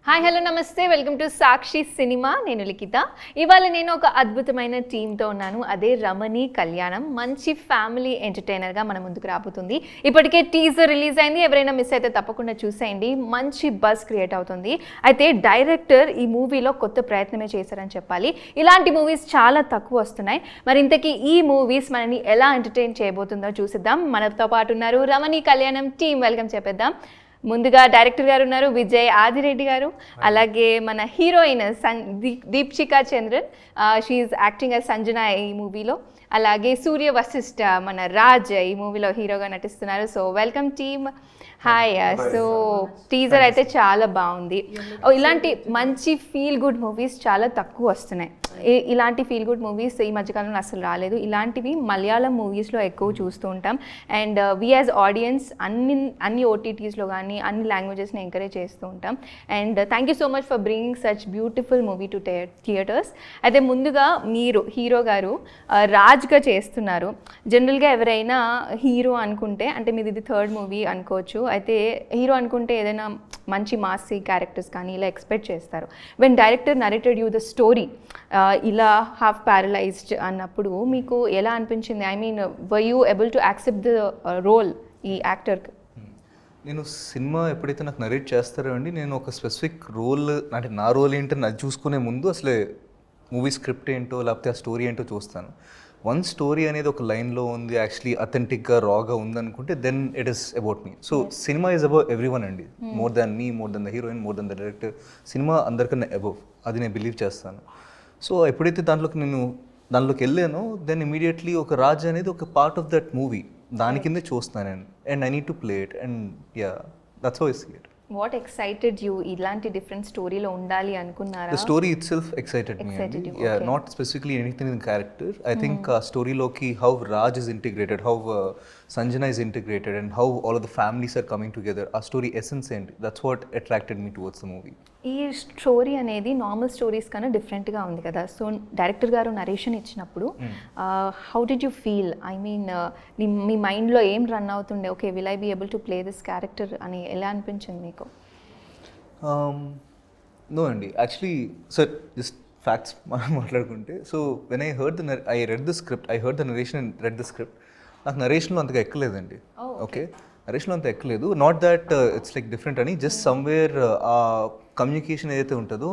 Hi hello నమస్తే welcome to Sakshi cinema. నేను లిఖిత. ఇవాళ నేను ఒక అద్భుతమైన టీంతో ఉన్నాను. అదే రమణి కళ్యాణం. మంచి ఫ్యామిలీ ఎంటర్టైనర్గా మన ముందుకు రాబోతుంది. ఇప్పటికే టీజర్ రిలీజ్ అయింది. ఎవరైనా మిస్ అయితే తప్పకుండా చూసేయండి. మంచి బజ్ క్రియేట్ అవుతుంది. అయితే డైరెక్టర్ ఈ మూవీలో కొత్త ప్రయత్నమే చేశారని చెప్పాలి. ఇలాంటి మూవీస్ చాలా తక్కువ వస్తున్నాయి. మరి ఇంతకీ ఈ మూవీస్ మనని ఎలా ఎంటర్టైన్ చేయబోతుందో చూసిద్దాం. మనతో పాటు ఉన్నారు రమణి కళ్యాణం టీం. వెల్కమ్ చెప్పేద్దాం. ముందుగా డైరెక్టర్ గారు ఉన్నారు విజయ్ ఆదిరెడ్డి గారు, అలాగే మన heroine Deepshika Chandran, she's acting as Sanjana ఈ మూవీలో, అలాగే సూర్య వశిష్ఠ మన రాజ్ ఈ మూవీలో హీరోగా నటిస్తున్నారు. So welcome team. Hi. So teaser అయితే చాలా బాగుంది. ఇలాంటి మంచి ఫీల్ గుడ్ మూవీస్ చాలా తక్కువ వస్తున్నాయి. ఇలాంటి ఫీల్ గుడ్ మూవీస్ ఈ మధ్యకాలంలో అసలు రాలేదు. ఇలాంటివి మలయాళం మూవీస్లో ఎక్కువ చూస్తూ ఉంటాం. అండ్ వీ యాజ్ ఆడియన్స్ అన్ని ఓటీటీస్లో కానీ అన్ని లాంగ్వేజెస్ని ఎంకరేజ్ చేస్తూ ఉంటాం. And thank you so much for bringing such beautiful movie to theatres. అయితే ముందుగా మీరు హీరో గారు రాజ్గా చేస్తున్నారు. జనరల్గా ఎవరైనా హీరో అనుకుంటే, అంటే మీది ఇది థర్డ్ మూవీ అనుకోవచ్చు, అయితే హీరో అనుకుంటే ఏదైనా మంచి మాసీ క్యారెక్టర్స్ కానీ ఇలా ఎక్స్పెక్ట్ చేస్తారు. When director narrated you the story ఇలా హాఫ్ ప్యారలైజ్డ్ అన్నప్పుడు మీకు ఎలా అనిపించింది? I mean were you able to accept the role ఈ యాక్టర్కి? నేను సినిమా ఎప్పుడైతే నాకు నరేట్ చేస్తారో అండి, నేను ఒక స్పెసిఫిక్ రోల్, అంటే నా రోల్ ఏంటో అది చూసుకునే ముందు అసలే మూవీ స్క్రిప్ట్ ఏంటో లేకపోతే ఆ స్టోరీ ఏంటో చూస్తాను. వన్ స్టోరీ అనేది ఒక లైన్లో ఉంది, యాక్చువల్లీ అథెంటిక్గా రాగా ఉందనుకుంటే then it is about me. So cinema is about everyone అండి, more than me, more than the heroine, more than the director. Cinema అందరికన్నా అబౌవ్, అది నేను బిలీవ్ చేస్తాను. సో ఎప్పుడైతే దాంట్లోకి వెళ్ళానో దెన్ ఇమీడియట్లీ ఒక రాజ్ అనేది ఒక పార్ట్ ఆఫ్ దట్ మూవీ, దాని కిందే చూస్తున్నాను నేను. And I need to play it and yeah, that's how I see it. What excited you? ఇలాంటి డిఫరెంట్ స్టోరీలో ఉండాలి అనుకున్నారా? The story itself excited me. Yeah, okay. Not specifically anything in character. I think story loki how Raj is integrated, how Sanjana is integrated, and how all of the families are coming together. Our story essence and that's what attracted me towards the movie. ఈ story అనేది normal stories కన్నా డిఫరెంట్గా ఉంది కదా. So director గారు narration ఇచ్చినప్పుడు how did you feel? I mean మీ మైండ్లో ఏం రన్ అవుతుండే? Okay, will I be able to play this character అని ఎలా అనిపించింది మీకు? No అండి, యాక్చువల్లీ సార్ జస్ట్ ఫ్యాక్ట్స్ మనం మాట్లాడుకుంటే, so when I read the script, I heard the narration and read the script. నాకు నరేషన్లో అంతగా ఎక్కలేదండి. ఓకే, నరేషన్లో అంత ఎక్కలేదు. Not that it's like different అని, జస్ట్ సమ్వేర్ ఆ కమ్యూనికేషన్ ఏదైతే ఉంటుందో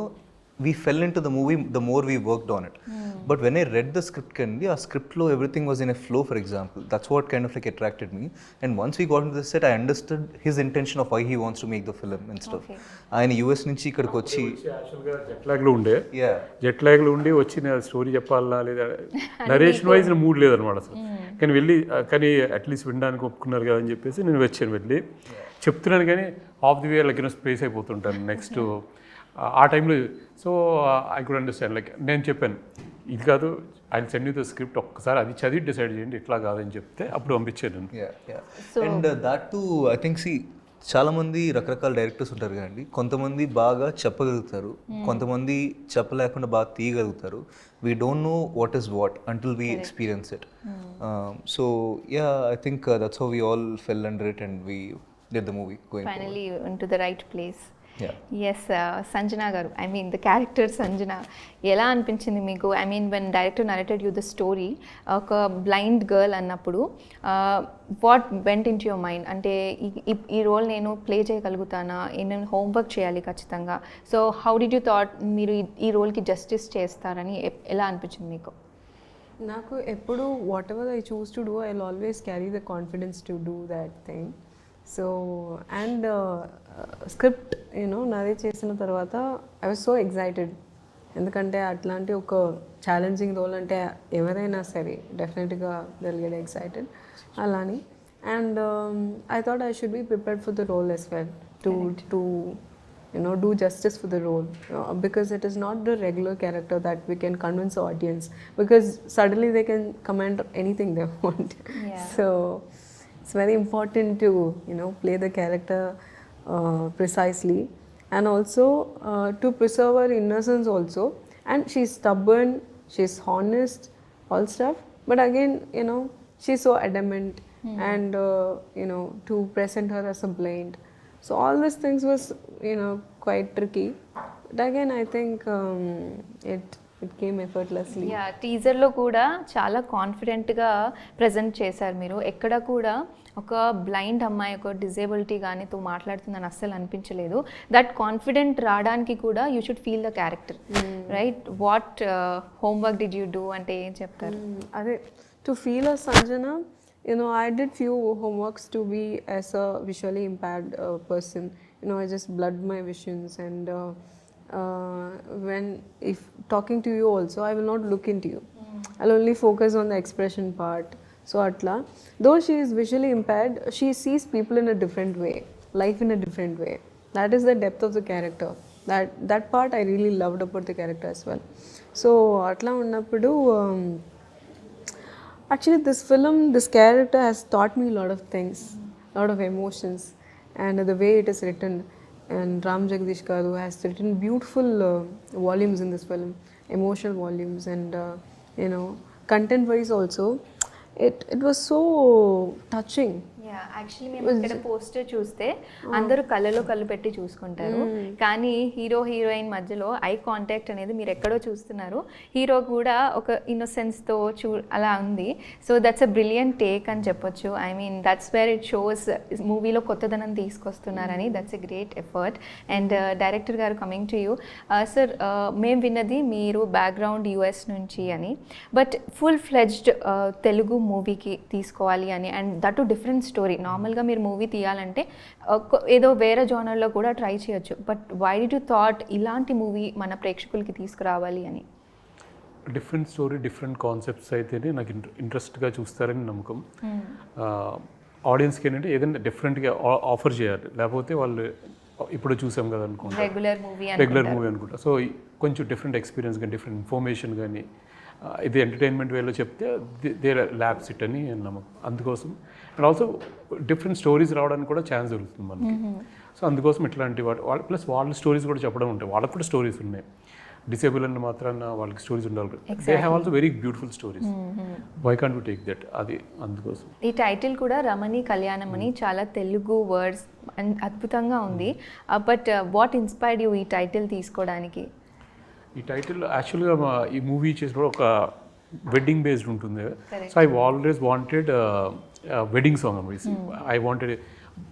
we fell into the movie the more we worked on it. But when I read the script kandi, a script lo everything was in a flow, for example. That's what kind of like attracted me. And once we got into the set, I understood his intention of why he wants to make the film and stuff. ఆయన US నుంచి ఇక్కడికి వచ్చి యాక్చువల్గా jet లాగ్లో ఉండి వచ్చి నేను story చెప్పాలా లేదా నరేషన్ వైజ్ మూడ్ లేదనమాట అసలు. కానీ అట్లీస్ట్ వినడానికి ఒప్పుకున్నారు కదా అని చెప్పేసి నేను వచ్చాను, వెళ్ళి చెప్తున్నాను. కానీ off the way like space అయిపోతుంటాను నెక్స్ట్ ఆ టైంలో. So I could understand, like నేను చెప్పాను ఇది కాదు, ఆయన సెండ్ యూ ద స్క్రిప్ట్, ఒక్కసారి అది చదివి డిసైడ్ చేయండి ఇట్లా కాదని చెప్తే అప్పుడు పంపించాను. And that to I think see చాలామంది రకరకాల డైరెక్టర్స్ ఉంటారు కదండి. కొంతమంది బాగా చెప్పగలుగుతారు, కొంతమంది చెప్పలేకుండా బాగా తీయగలుగుతారు. We don't know what is what until we experience it. So yeah, I think that's how we all fell under it and we did the movie going finally into the right place. Yes, Sanjana గారు, I mean the character Sanjana ఎలా అనిపించింది మీకు? I mean when director narrated you the story, ఒక blind girl అన్నప్పుడు what went into your mind? అంటే ఈ role నేను play చేయగలుగుతానా, నేను హోంవర్క్ చేయాలి ఖచ్చితంగా. So how did you thought మీరు ఈ రోల్కి జస్టిస్ చేస్తారని ఎలా అనిపించింది మీకు? నాకు ఎప్పుడు what ever I choose to do, I will always carry the confidence to do that thing. So and script narrate చేసిన తర్వాత ఐ వాజ్ సో ఎక్సైటెడ్, ఎందుకంటే అట్లాంటి ఒక ఛాలెంజింగ్ రోల్ అంటే ఎవరైనా సరే డెఫినెట్గా దిల్ గెట్ ఎక్సైటెడ్ అలాని. And I thought I should be prepared for the role as well to do justice for the role, because it is not the regular character that we can convince the audience, because suddenly they can comment anything they want. So it's very important to play the character precisely, and also to preserve her innocence also. And she's stubborn, she's honest, all stuff, but again she's so adamant, and to present her as a blind. So all these things was quite tricky. But again, I think it came effortlessly. Yeah టీజర్లో కూడా చాలా కాన్ఫిడెంట్గా present చేశారు మీరు. ఎక్కడ కూడా ఒక blind అమ్మాయి ఒక డిజేబిలిటీ కానీ తో మాట్లాడుతుందని అస్సలు అనిపించలేదు. దట్ కాన్ఫిడెంట్ రావడానికి కూడా you should feel the character, right? What homework did you do అంటే ఏం చెప్తారు? అదే to feel a Sanjana, you know, I did few homeworks to be as a visually impaired person. You know, I just blurred my visions, and when if talking to you also, I will not look into you. I'll only focus on the expression part. So atla, though she is visually impaired, she sees people in a different way, life in a different way. That is the depth of the character. That part I really loved about the character as well. So atla unnappudu actually this character has taught me a lot of things, a lot of emotions, and the way it is written. And Ram Jagdish Garu has written beautiful volumes in this film, emotional volumes, and you know, content wise also it was so touching. Yeah actually మేము ఇక్కడ poster చూస్తే అందరూ కళ్ళలో కళ్ళు పెట్టి చూసుకుంటారు, కానీ hero heroine మధ్యలో ఐ కాంటాక్ట్ అనేది మీరు ఎక్కడో చూస్తున్నారు. హీరో కూడా ఒక ఇన్నోసెన్స్తో అలా ఉంది. So that's a brilliant take అని చెప్పొచ్చు. I mean that's where it shows మూవీలో కొత్తదనం తీసుకొస్తున్నారని. That's a great effort. And director గారు, కమింగ్ టు యూ సార్, మేము విన్నది మీరు బ్యాక్గ్రౌండ్ యూఎస్ నుంచి అని, బట్ ఫుల్ ఫ్లెడ్జ్డ్ తెలుగు మూవీకి తీసుకోవాలి అని, and that to different story. నార్మల్గా మీరు మూవీ తీయాలంటే ఏదో వేరే జోనర్లో కూడా ట్రై చేయొచ్చు, but why did you thought ఇలాంటి మూవీ మన ప్రేక్షకులకి తీసుకురావాలి అని? డిఫరెంట్ స్టోరీ, డిఫరెంట్ కాన్సెప్ట్స్ అయితేనే నాకు ఇంట్రెస్ట్గా చూస్తారని నమ్మకం. ఆడియన్స్కి ఏంటంటే ఏదైనా డిఫరెంట్గా ఆఫర్ చేయాలి, లేకపోతే వాళ్ళు ఇప్పుడు చూసాం కదా అనుకుంటా రెగ్యులర్ మూవీ అనుకుంటా. సో కొంచెం డిఫరెంట్ ఎక్స్పీరియన్స్ కానీ, డిఫరెంట్ ఇన్ఫర్మేషన్ కానీ, ఇది ఎంటర్టైన్మెంట్ వేలో చెప్తే దే ల్యాబ్స్ ఇట్ అని నమ్మకం. అందుకోసం అండ్ ఆల్సో డిఫరెంట్ స్టోరీస్ రావడానికి కూడా ఛాన్స్ దొరుకుతుంది మనకి. సో అందుకోసం ఇట్లాంటి వాళ్ళు ప్లస్ వాళ్ళ స్టోరీస్ కూడా చెప్పడం ఉంటాయి. వాళ్ళకి కూడా స్టోరీస్ ఉన్నాయి. డిసేబుల్ అని మాత్రాన వాళ్ళకి స్టోరీస్ ఉండాలి. They have also very beautiful stories. Why can't you take that? అది అందుకోసం ఈ టైటిల్ కూడా రమణి కళ్యాణం అని చాలా తెలుగు వర్డ్స్ అద్భుతంగా ఉంది. బట్ వాట్ ఇన్స్పైర్డ్ యూ ఈ టైటిల్ తీసుకోవడానికి? ఈ టైటిల్ యాక్చువల్గా ఈ మూవీ చేసినప్పుడు ఒక వెడ్డింగ్ బేస్డ్ ఉంటుంది. So I always wanted wedding song అని. ఐ వాంటెడ్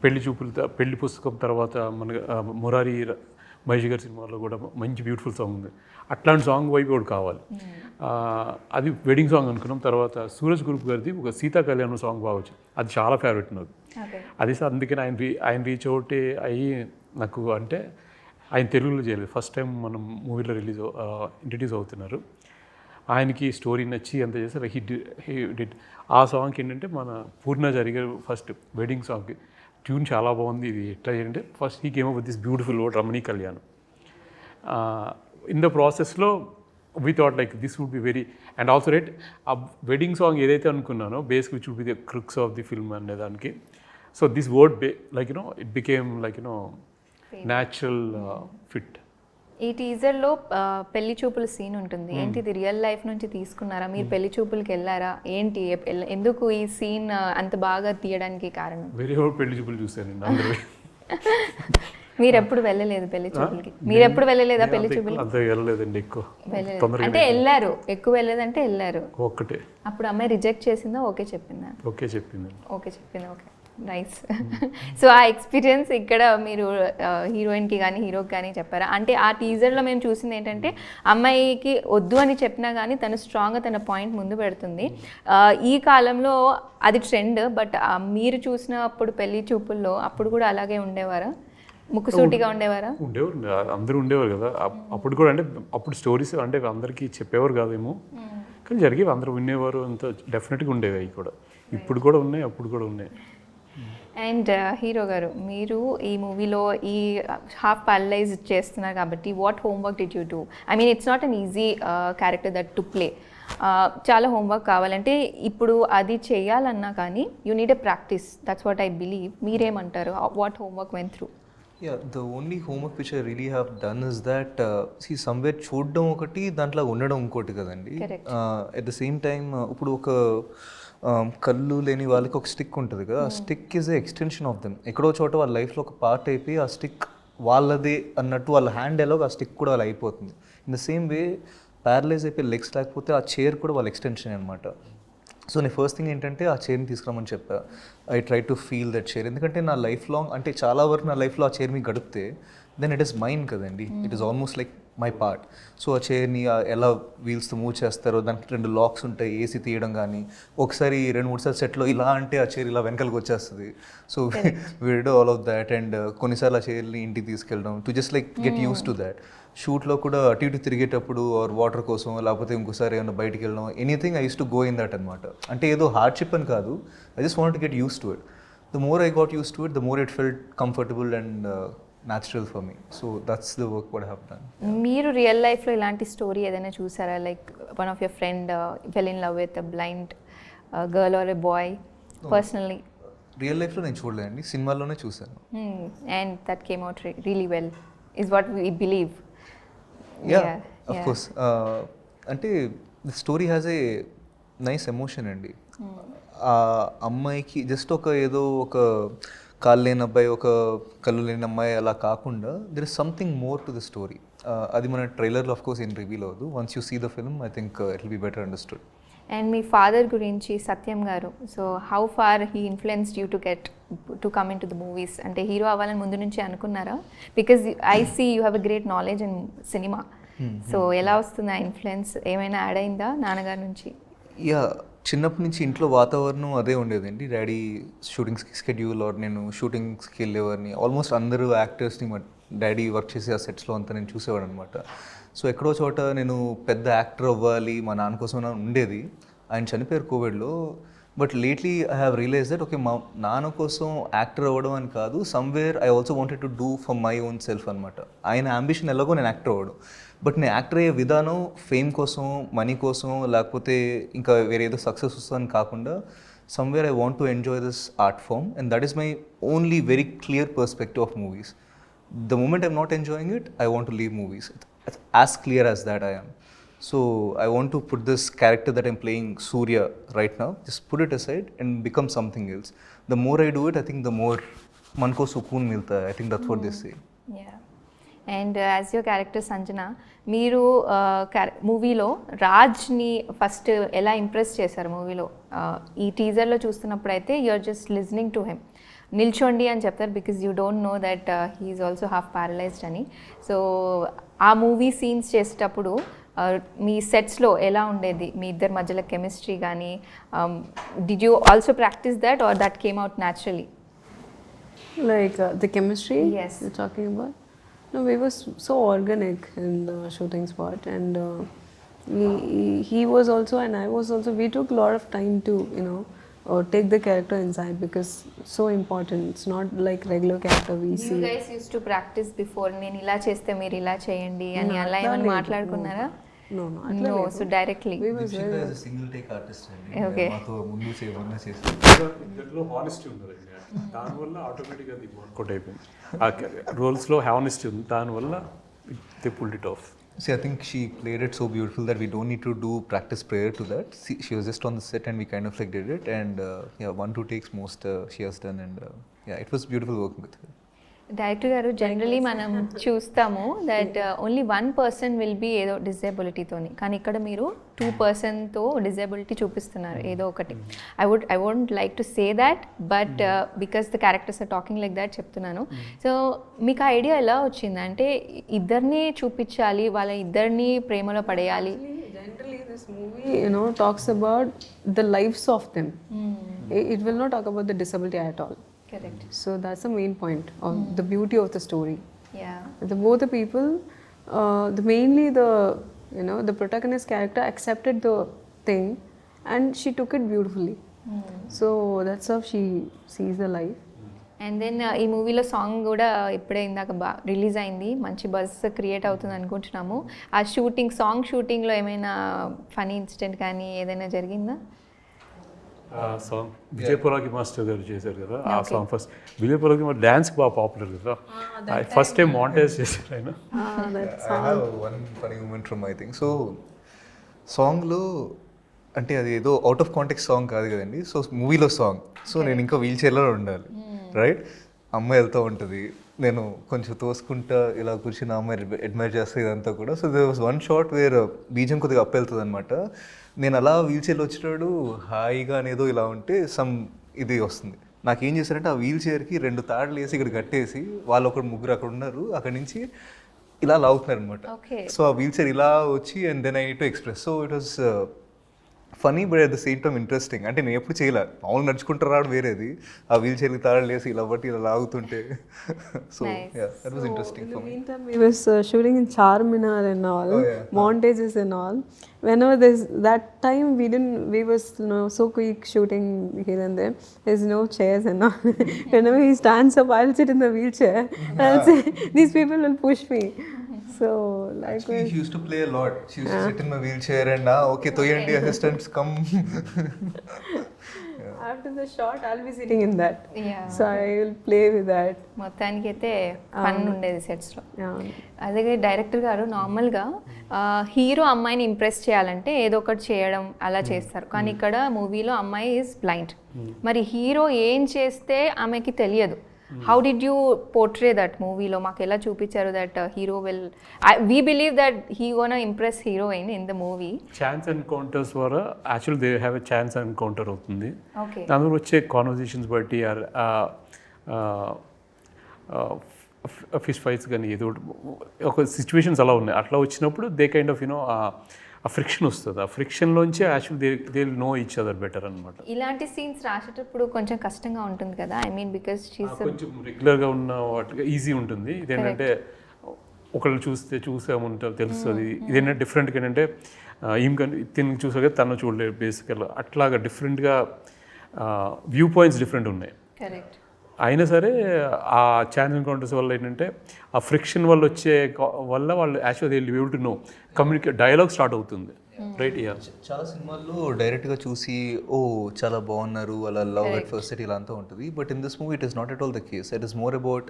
పెళ్లి చూపులతో, పెళ్లి పుస్తకం తర్వాత మన మురారి మహేష్ గారి సినిమాలో కూడా మంచి బ్యూటిఫుల్ సాంగ్ ఉంది. అట్లాంటి సాంగ్ వైపు కూడా కావాలి. అది వెడ్డింగ్ సాంగ్ అనుకున్నాం. తర్వాత సూరజ్ గ్రూప్ గారిది ఒక సీతా కళ్యాణం సాంగ్ బాగా వచ్చింది. అది చాలా ఫేవరెట్ నాకు. అది అందుకని ఆయన రీచ్ అవుట్ అయ్యి నాకు, అంటే ఆయన తెలుగులో చేయలేదు, ఫస్ట్ టైం మనం మూవీలో ఇంట్రడ్యూస్ అవుతున్నారు. ఆయనకి స్టోరీ నచ్చి అంత చేస్తారు. He did. ఆ సాంగ్కి ఏంటంటే మన పూర్ణ జరిగే ఫస్ట్ వెడ్డింగ్ సాంగ్కి ట్యూన్ చాలా బాగుంది. ఇది ఎట్లా ఏంటంటే first he came up with this beautiful word Ramani Kalyanam. In the ప్రాసెస్లో we thought like this would be very, and also right ఆ వెడ్డింగ్ సాంగ్ ఏదైతే అనుకున్నానో basic which would be the crux of the film అనే దానికి. So this word like you know it became like you know natural fit. ఈ టీజర్లో పెళ్లి చూపుల scene ఉంటుంది. ఏంటి ఇది రియల్ లైఫ్ నుంచి తీసుకున్నారా? మీరు పెళ్లి చూపులకి వెళ్ళారా? ఏంటి ఎందుకు ఈ సీన్ అంత బాగా తీయడానికి కారణం? వేరే పెళ్లి చూపులు చూసానండి అందరూ. మీరు ఎప్పుడు వెళ్ళలేదు పెళ్లి చూపులకి? మీరు ఎప్పుడు వెళ్ళలేదా పెళ్లి చూపులకి? అంత వెళ్ళలేదండి ఎక్కువ. అంటే వెళ్ళారు, ఎక్కువ వెళ్ళలేదంటే వెళ్ళారు ఒక్కటే. అప్పుడు అమ్మాయి రిజెక్ట్ చేసిందా? ఓకే చెప్పిందా? ఓకే చెప్పింది. ఓకే చెప్పింది. Okay, nice. సో ఆ ఎక్స్పీరియన్స్ ఇక్కడ మీరు హీరోయిన్కి కానీ హీరోకి కానీ చెప్పారా? అంటే ఆ టీజర్లో మేము చూసింది ఏంటంటే అమ్మాయికి వద్దు అని చెప్పినా కానీ తను స్ట్రాంగ్గా తన పాయింట్ ముందు పెడుతుంది. ఈ కాలంలో అది ట్రెండ్, బట్ మీరు చూసినప్పుడు పెళ్లి చూపుల్లో అప్పుడు కూడా అలాగే ఉండేవారా? ముక్కుసూటిగా ఉండేవారా? ఉండేవారు, అందరూ ఉండేవారు కదా అప్పుడు కూడా. అంటే అప్పుడు స్టోరీస్ అంటే అందరికీ చెప్పేవారు కాదేమో, కానీ జరిగేవి, అందరూ వినేవారు, అంత డెఫినెట్గా ఉండేవి. అవి కూడా ఇప్పుడు కూడా ఉన్నాయి, అప్పుడు కూడా ఉన్నాయి. అండ్ హీరో గారు, మీరు ఈ మూవీలో ఈ హాఫ్ ప్యారలైజ్ చేస్తున్నారు కాబట్టి what homework did you do? I mean it's not an easy character that to play. చాలా హోంవర్క్ కావాలంటే ఇప్పుడు అది చేయాలన్నా కానీ you need a practice. That's what I believe. మీరేమంటారు? What homework went through? Yeah, the only homework which I really have done is that see somewhere చూడడం ఒకటి, దాంట్లో ఉండడం ఇంకోటి కదండి. At the same time ఇప్పుడు ఒక కళ్ళు లేని వాళ్ళకి ఒక స్టిక్ ఉంటుంది కదా, ఆ stick is a extension of them. ఎక్కడో చోట వాళ్ళ లైఫ్లో ఒక పార్ట్ అయిపోయి ఆ స్టిక్ వాళ్ళది అన్నట్టు వాళ్ళ హ్యాండ్ ఎలాగో ఆ స్టిక్ కూడా వాళ్ళు అయిపోతుంది. In the same way paralyse అయిపోయి లెగ్స్ లేకపోతే ఆ చైర్ కూడా వాళ్ళ ఎక్స్టెన్షన్ అనమాట. సో నేను ఫస్ట్ థింగ్ ఏంటంటే ఆ చైర్ని తీసుకురామని చెప్పా. I try to feel that chair, ఎందుకంటే నా లైఫ్ లాంగ్ అంటే చాలా వరకు నా లైఫ్లో ఆ చైర్ మీకు గడిపితే దెన్ ఇట్ ఈస్ మైండ్ కదండి, it is almost like my part. So ఆ చైర్ని ఎలా వీల్స్తో మూవ్ చేస్తారో, దానికి 2 లాక్స్ ఉంటాయి, ఏసీ తీయడం కానీ, ఒకసారి 2-3 సార్లు సెట్లో ఇలా అంటే ఆ చైర్ ఇలా వెనకాలకి వచ్చేస్తుంది. So we do all of that. And కొన్నిసార్లు ఆ చైర్ని ఇంటికి తీసుకెళ్ళడం to just like get use to that. షూట్లో కూడా అటు ఇటు తిరిగేటప్పుడు ఆర్ వాటర్ కోసం లేకపోతే ఇంకోసారి ఏమైనా బయటికి వెళ్ళడం, anything I use to go in that అనమాట. అంటే ఏదో హార్డ్షిప్ అని కాదు, I just want to get use to it. The more I got use to it, the more it felt comfortable and natural for me. So that's the work what I have done. మీరు real లైఫ్లో ఇలాంటి story ఏదైనా చూసారా? Like one of your friend fell in love with a blind girl or a boy personally? Real లైఫ్లో నేను చూడలేదండి, సినిమాల్లోనే చూశాను. And that came out really well is what we believe. Yeah of course. అంటే the story has a nice emotion అండి. ఆ అమ్మాయికి just ఒక ఏదో ఒక కాళ్ళు లేని అబ్బాయి, ఒక కళ్ళు లేని అమ్మాయి అలా కాకుండా there is something more to the story. అది మన ట్రైలర్లో ఆఫ్ కోర్స్ ఏం రివీల్ అవ్వదు. Once you see the film I think it will be better understood. And మీ ఫాదర్ గురించి, Satyam garu, so how far he influenced you to come into the movies? అంటే hero అవ్వాలని ముందు నుంచి అనుకున్నారా? Because I see you have a great knowledge in cinema. So ఎలా వస్తుంది ఆ ఇన్ఫ్లుయెన్స్? ఏమైనా యాడ్ అయిందా నాన్నగారి నుంచి? యా, చిన్నప్పటి నుంచి ఇంట్లో వాతావరణం అదే ఉండేదండి. డాడీ షూటింగ్స్కి స్కెడ్యూల్ ఆర్ నేను షూటింగ్స్కి వెళ్ళేవాడిని. ఆల్మోస్ట్ అందరూ యాక్టర్స్ని మా డాడీ వర్క్ చేసి ఆ సెట్స్లో అంతా నేను చూసేవాడు అనమాట. సో ఎక్కడో చోట నేను పెద్ద యాక్టర్ అవ్వాలి మా నాన్న కోసం ఉండేది. ఆయన చనిపోయారు కోవిడ్లో. But lately I have realise that okay, మా నాన్న కోసం యాక్టర్ అవ్వడం అని కాదు, somewhere I also wanted to do for my own self అనమాట. ఆయన అంబిషన్ ఎలాగో నేను యాక్టర్ అవ్వడం, బట్ నేను యాక్టర్ అయ్యే విధానం ఫేమ్ కోసం, మనీ కోసం, లేకపోతే ఇంకా వేరే ఏదో సక్సెస్ వస్తుందని కాకుండా somewhere I want to enjoy this art form and that is my only very clear perspective of movies. The moment I'm not enjoying it, I want to leave movies. It's as clear as that I am. So I want to put this character that I'm playing, Surya, right now, just put it aside and become something else. The more I do it, I think the more man ko sukoon milta hai. I think that's what they say. Yeah. And as your character Sanjana, మీరు మూవీలో రాజ్ని first ఎలా impress చేశారు మూవీలో? ఈ టీజర్లో చూస్తున్నప్పుడు అయితే you're just listening to him. నిల్చోండి అని చెప్తారు because you don't know that he's also half paralysed అని. సో ఆ మూవీ సీన్స్ చేసేటప్పుడు మీ సెట్స్లో ఎలా ఉండేది? మీ ఇద్దరి మధ్యలో కెమిస్ట్రీ కానీ did you also practice that or that came out naturally? Like the chemistry Yes. you're talking about? No, we were so organic in the shooting spot, and he was also and I was also. We took a lot of time to take the character inside because it's so important. It's not like regular character we see. You guys used to practice before. నేను ఇలా చేస్తే మీరు ఇలా చేయండి అని అలా ఏమైనా మాట్లాడుకున్నారా? No. No, so directly. Vipshika is a single take artist అండి. Okay. మాతో ముందు చేయమన్నా చేసి ఇందులో హానెస్టీ ఉంది, దానివల్ల ఆటోమేటిక్గా అది వర్కౌట్ అయిపోయింది. ఆ రోల్స్లో హానెస్టీ ఉంది, దానివల్ల they pulled it of. See, I think she played it so beautiful that we don't need to do practice prior to that. She was just on the set and we kind of like did it, and yeah, 1-2 takes most she has done, and yeah, it was beautiful working with her. Director గారు, generally మనం చూస్తాము that only 1% will be ఏదో డిజేబిలిటీతోని, కానీ ఇక్కడ మీరు 2%తో disability చూపిస్తున్నారు ఏదో ఒకటి. I won't like to say that, but because the characters are talking like that చెప్తున్నాను. సో మీకు ఐడియా ఎలా వచ్చింది? అంటే ఇద్దరిని చూపించాలి, వాళ్ళ ఇద్దరిని ప్రేమలో పడేయాలి. Generally, this movie, talks about the lives of them. It will not talk about the disability at all. Correct. So that's the main point of the beauty of the story. Yeah. Both the people, the protagonist character accepted the thing and she took it beautifully. So that's how she sees the life. And then ఈ మూవీలో song కూడా ఇప్పుడే ఇందాక release అయింది, మంచి buzz create అవుతుంది అనుకుంటున్నాము. ఆ సాంగ్ షూటింగ్లో ఏమైనా ఫనీ ఇన్సిడెంట్ కానీ ఏదైనా జరిగిందా? సాంగ్ విజయపురాకి మాస్టర్ గారు చేశారు కదా ఆ సాంగ్. ఫస్ట్ విజయపురాకి మా డ్యాన్స్ బాగా పాపులర్ కదా, ఫస్ట్ టైం మాంటేజ్ చేశారు ఆయన. I have one funny moment from my thing. So సాంగ్లో అంటే అది ఏదో అవుట్ ఆఫ్ కాంటెక్స్ట్ సాంగ్ కాదు కదండి. సో మూవీలో సాంగ్, సో నేను ఇంకా వీల్ చైర్లో ఉండాలి, రైట్? అమ్మాయి వెళ్తూ ఉంటుంది, నేను కొంచెం తోసుకుంటా ఇలా కూర్చుని అమ్మాయి అడ్మైర్ చేస్తే ఇదంతా కూడా. So they was one shot where బీజం కొద్దిగా అప్ వెళ్తుంది అనమాట. నేను అలా వీల్ చైర్లో వచ్చినాడు హాయిగా అనేదో ఇలా ఉంటే సమ్ ఇది వస్తుంది. నాకేం చేశారంటే ఆ వీల్ చైర్కి 2 తాడులు వేసి ఇక్కడ కట్టేసి వాళ్ళు ఒకరు ముగ్గురు అక్కడ ఉన్నారు, అక్కడి నుంచి ఇలా లాగుతున్నారు అనమాట. సో ఆ వీల్ చైర్ ఇలా వచ్చి and then I need to express. So it was funny but at the same time interesting. అంటే నేను ఎప్పుడు చేయలే, మామూలు నడుచుకుంటూ రావడం వేరేది, ఆ వీల్ చైర్కి తాళం వేసి ఇలా బట్టి ఇలా లాగుతుంటే. So that was interesting for me. Meantime, we was shooting in Charminar and all, montages and all. Whenever there's that time, we was so quick shooting here and there. There's no chairs and all. Whenever he stands up, I'll sit in the wheelchair and I'll say, these people will push me. So Actually, she used to play a lot. She used to sit in my wheelchair and okay, toyandi assistants come. after the shot, I'll be sitting in that. Yeah. So I will play with that. మొత్తానికి అయితే fun ఉండేది సెట్స్లో. Yeah. అదే director గారు నార్మల్గా hero అమ్మాయిని impress చేయాలంటే ఏదో ఒకటి చేయడం అలా చేస్తారు, కానీ ఇక్కడ మూవీలో అమ్మాయి ఈజ్ బ్లైండ్. మరి హీరో ఏం చేస్తే ఆమెకి తెలియదు. How did you portray that మూవీలో? మాకు ఎలా చూపించారు that hero will, we believe that he gonna impress heroine in the movie. Chance encounters ద్వారా actual they have a chance encounter అవుతుంది. ఓకే, అందులో వచ్చే కాన్వర్జేషన్స్ బట్టి ఫిష్ ఫైట్స్ కానీ ఏదో ఒక సిచ్యువేషన్స్ అలా ఉన్నాయి. అట్లా వచ్చినప్పుడు దే కైండ్ ఆఫ్ యూనో ఆ ఫ్రిక్షన్ వస్తుంది. ఆ ఫ్రిక్షన్లోంచి actual they will know each other better అనమాట. ఇలాంటి సీన్స్ రాసేటప్పుడు కొంచెం కష్టంగా ఉంటుంది కదా, ఐ మీన్ బికాస్ కొంచెం రెగ్యులర్గా ఉన్న వాటిగా ఈజీ ఉంటుంది. ఇదేంటంటే ఒకళ్ళు చూసాముంటారు తెలుస్తుంది. ఇదేంటంటే డిఫరెంట్గా ఏంటంటే ఈమె కానీ తిని చూసాక తను చూడలేదు బేసికల్గా. అట్లాగా డిఫరెంట్గా వ్యూ పాయింట్స్ డిఫరెంట్ ఉన్నాయి. కరెక్ట్. అయినా సరే ఆ ఛాన్స్ ఎన్కౌంటర్స్ వల్ల ఏంటంటే ఆ ఫ్రిక్షన్ వల్ల వచ్చే వల్ల వాళ్ళు actual they will to know communicate dialogue start అవుతుంది. రైట్. చాలా సినిమాల్లో డైరెక్ట్గా చూసి ఓ చాలా బాగున్నారు అలా లవ్ ఎట్ ఫస్ట్ సైట్ ఇలా అంతా ఉంటుంది. But in this movie it is not at all the case. It is more about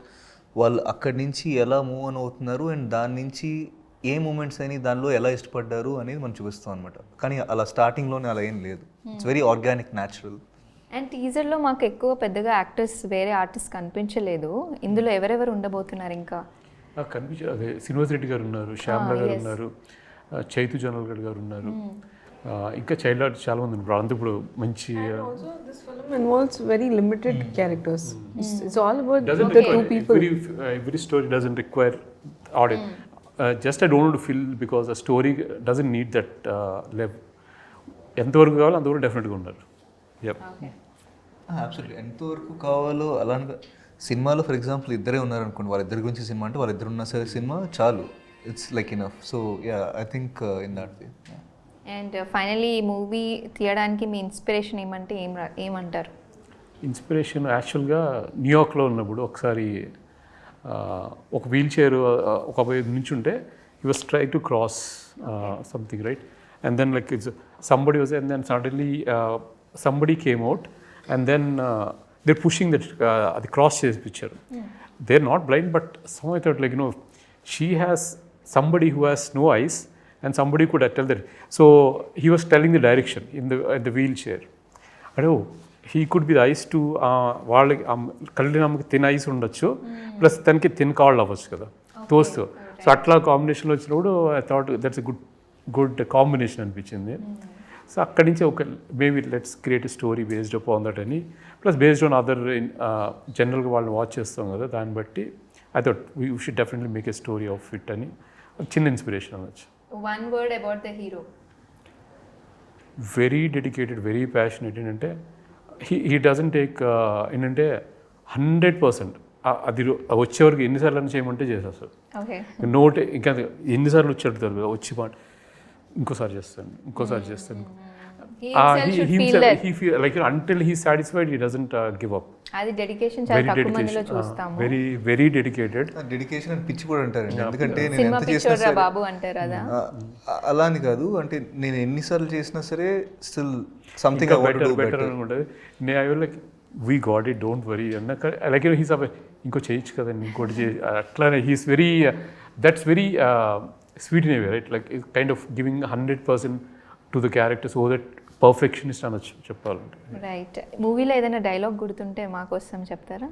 వాళ్ళు అక్కడి నుంచి ఎలా మూవ్ అని అవుతున్నారు అండ్ దాని నుంచి ఏ మూమెంట్స్ అని దానిలో ఎలా ఇష్టపడ్డారు అనేది మనం చూపిస్తాం అనమాట. కానీ అలా స్టార్టింగ్లోనే అలా ఏం లేదు. It's very organic, natural. And టీజర్లో మాకు ఎక్కువ పెద్దగా యాక్టర్స్ వేరే ఆర్టిస్ట్ కనిపించలేదు. ఇందులో ఎవరెవరు ఉండబోతున్నారు? ఇంకా అదే శ్రీనివాస్ రెడ్డి గారు ఉన్నారు, శ్యామ్లా గారు ఉన్నారు, చైతు జనల్గడ్ గారు ఉన్నారు, ఇంకా చైల్డ్ ఆర్టిస్ట్ చాలా మంది ఉన్నారు. అంత ఇప్పుడు మంచి This film involves very limited characters. It's all about the two people. Every story doesn't require audience. Just I don't want to feel because a story doesn't need that level. ఎంతవరకు కావాలో అంతవరకు డెఫినెట్గా ఉన్నారు. అబ్సల్యూట్లీ ఎంతవరకు కావాలో అలానే. సినిమాలో for example ఇద్దరే ఉన్నారనుకోండి, వాళ్ళిద్దరి గురించి సినిమా అంటే వాళ్ళిద్దరు ఉన్న సరే సినిమా చాలు, it's like enough. So yeah, I think in that way. And finally ఈ మూవీ తీయడానికి మీ ఇన్స్పిరేషన్ ఏమంటారు? ఇన్స్పిరేషన్ యాక్చువల్గా న్యూయార్క్లో ఉన్నప్పుడు ఒకసారి ఒక వీల్ చైర్ ఒక అబ్బాయి నుంచి ఉంటే he was try to cross something, right? And then like it's somebody was, and then suddenly somebody came out and then they're pushing that the cross chase picture. They're not blind, but somehow I thought like, you know, she has somebody who has no eyes and somebody could tell that. So he was telling the direction in the wheelchair. Oh, he could be the eyes to వాళ్ళకి కళ్ళు నమ్మకి thin ice ఉండొచ్చు, plus తనకి thin కాళ్ళు అవ్వచ్చు కదా తోస్తూ. So అట్లా కాంబినేషన్లో వచ్చినప్పుడు I thought that's a good combination అనిపించింది. సో అక్కడి నుంచి ఒక maybe let's create story based upon that అని, ప్లస్ బేస్డ్ ఆన్ అదర్ జనరల్గా వాళ్ళని వాచ్ చేస్తాం కదా, దాన్ని బట్టి I thought we should definitely make a story of it అని చిన్న ఇన్స్పిరేషన్ అనొచ్చు. One word about the hero. Very dedicated, very passionate. ఏంటంటే హీ డజంట్ టేక్ ఏంటంటే 100% అది వచ్చేవరకు ఎన్నిసార్లు అని చేయమంటే చేసేస్తారు. నోట్ ఇంకా ఎన్నిసార్లు వచ్చి అడుగుతారు వచ్చి మాట ఇంకోసారి చేస్తాను. Like until he's satisfied, he doesn't give up. అది డెడికేషన్ చాలా తక్కువ మందిలో చూస్తాము. Very dedicated. డెడికేషన్ అని పిచ్చి కూడా అంటారండి. ఎందుకంటే నేను సినిమా ఎంత చేసినా పిచ్చోడ్రా బాబు అంటారు అదా? అలా అని కాదు, అంటే నేను ఎన్నిసార్లు చేసినా సరే స్టిల్ సంథింగ్ బెటర్ అనుకుంటుంది. నేను I will like we got it, don't worry అన్న లైక్ హీస్ ఇంకో చేయొచ్చు కదండి, ఇంకోటి చేయ అట్లానే. He's very that's very sweet in a way, right? Like kind of giving 100% to the character so that perfectionist అనొచ్చు చెప్పాలంటే. రైట్. మూవీలో ఏదైనా డైలాగ్ గుర్తుంటే మా కోసం చెప్తారా?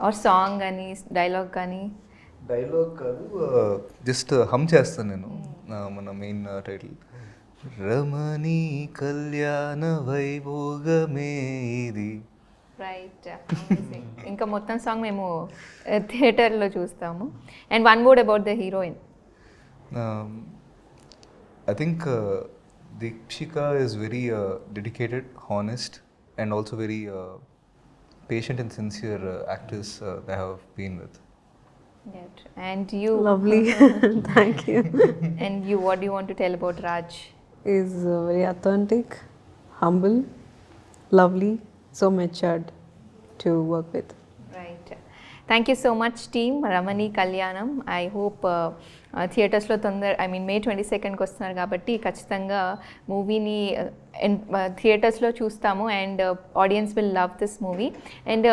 ఆర్ సాంగ్ కానీ డైలాగ్ కానీ? డైలాగ్ కాదు, జస్ట్ హమ్ చేస్తాను నేను. మన మెయిన్ టైటిల్ రమణీ కళ్యాణ వైభోగమే ఇది. రైట్, ఇంకా మొత్తం సాంగ్ మేము థియేటర్లో చూస్తాము. And one word about the heroine. I think Deepshika is very dedicated, honest, and also very patient and sincere actress that I have been with. And you? Lovely. Thank you. And you, what do you want to tell about Raj? Is very authentic, humble, lovely, so matured to work with. Right, thank you so much team. Ramani Kalyanam I hope థియేటర్స్లో మే 22కి వస్తున్నారు కాబట్టి ఖచ్చితంగా మూవీని థియేటర్స్లో చూస్తాము and audience will love this movie. And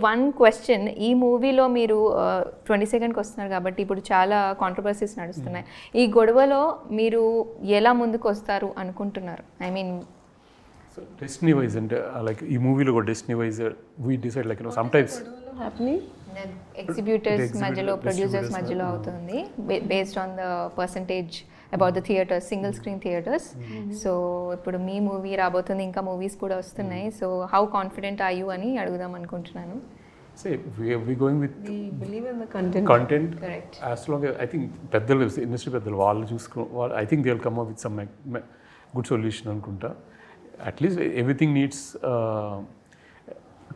one question, ఈ మూవీలో మీరు 22కి వస్తున్నారు కాబట్టి ఇప్పుడు చాలా కాంట్రవర్సీస్ నడుస్తున్నాయి. ఈ గొడవలో మీరు ఎలా ముందుకు వస్తారు అనుకుంటున్నారు? ఐ మీన్ డెస్టినీ వైజ్ అంటే లైక్ ఈ మూవీలో కూడా destiny wise we decide like sometimes Happening? Exhibitors మధ్యలో, ప్రొడ్యూసర్స్ మధ్యలో అవుతుంది based on the percentage about the theatres, single screen theatres. So ఇప్పుడు మీ మూవీ రాబోతుంది, ఇంకా మూవీస్ కూడా వస్తున్నాయి. So how confident are you అని అడుగుదాం అనుకుంటున్నాను. we going with We believe in the content. content Correct. as long as I think పెద్దలు ఇండస్ట్రీ పెద్దలు వాళ్ళు చూసుకో వాళ్ళు I think they will come up with some good solution అనుకుంటా. At least everything needs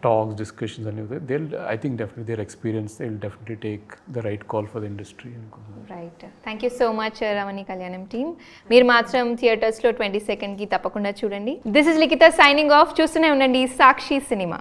talks, discussions and everything. They'll, I think definitely their experience, they'll definitely take the right call for the industry. Right, thank you so much Ramani Kalyanam team. మీరు మాత్రం థియేటర్స్లో 22కి తప్పకుండా చూడండి. This is Likhita signing off. చూస్తూనే ఉండండి సాక్షి cinema.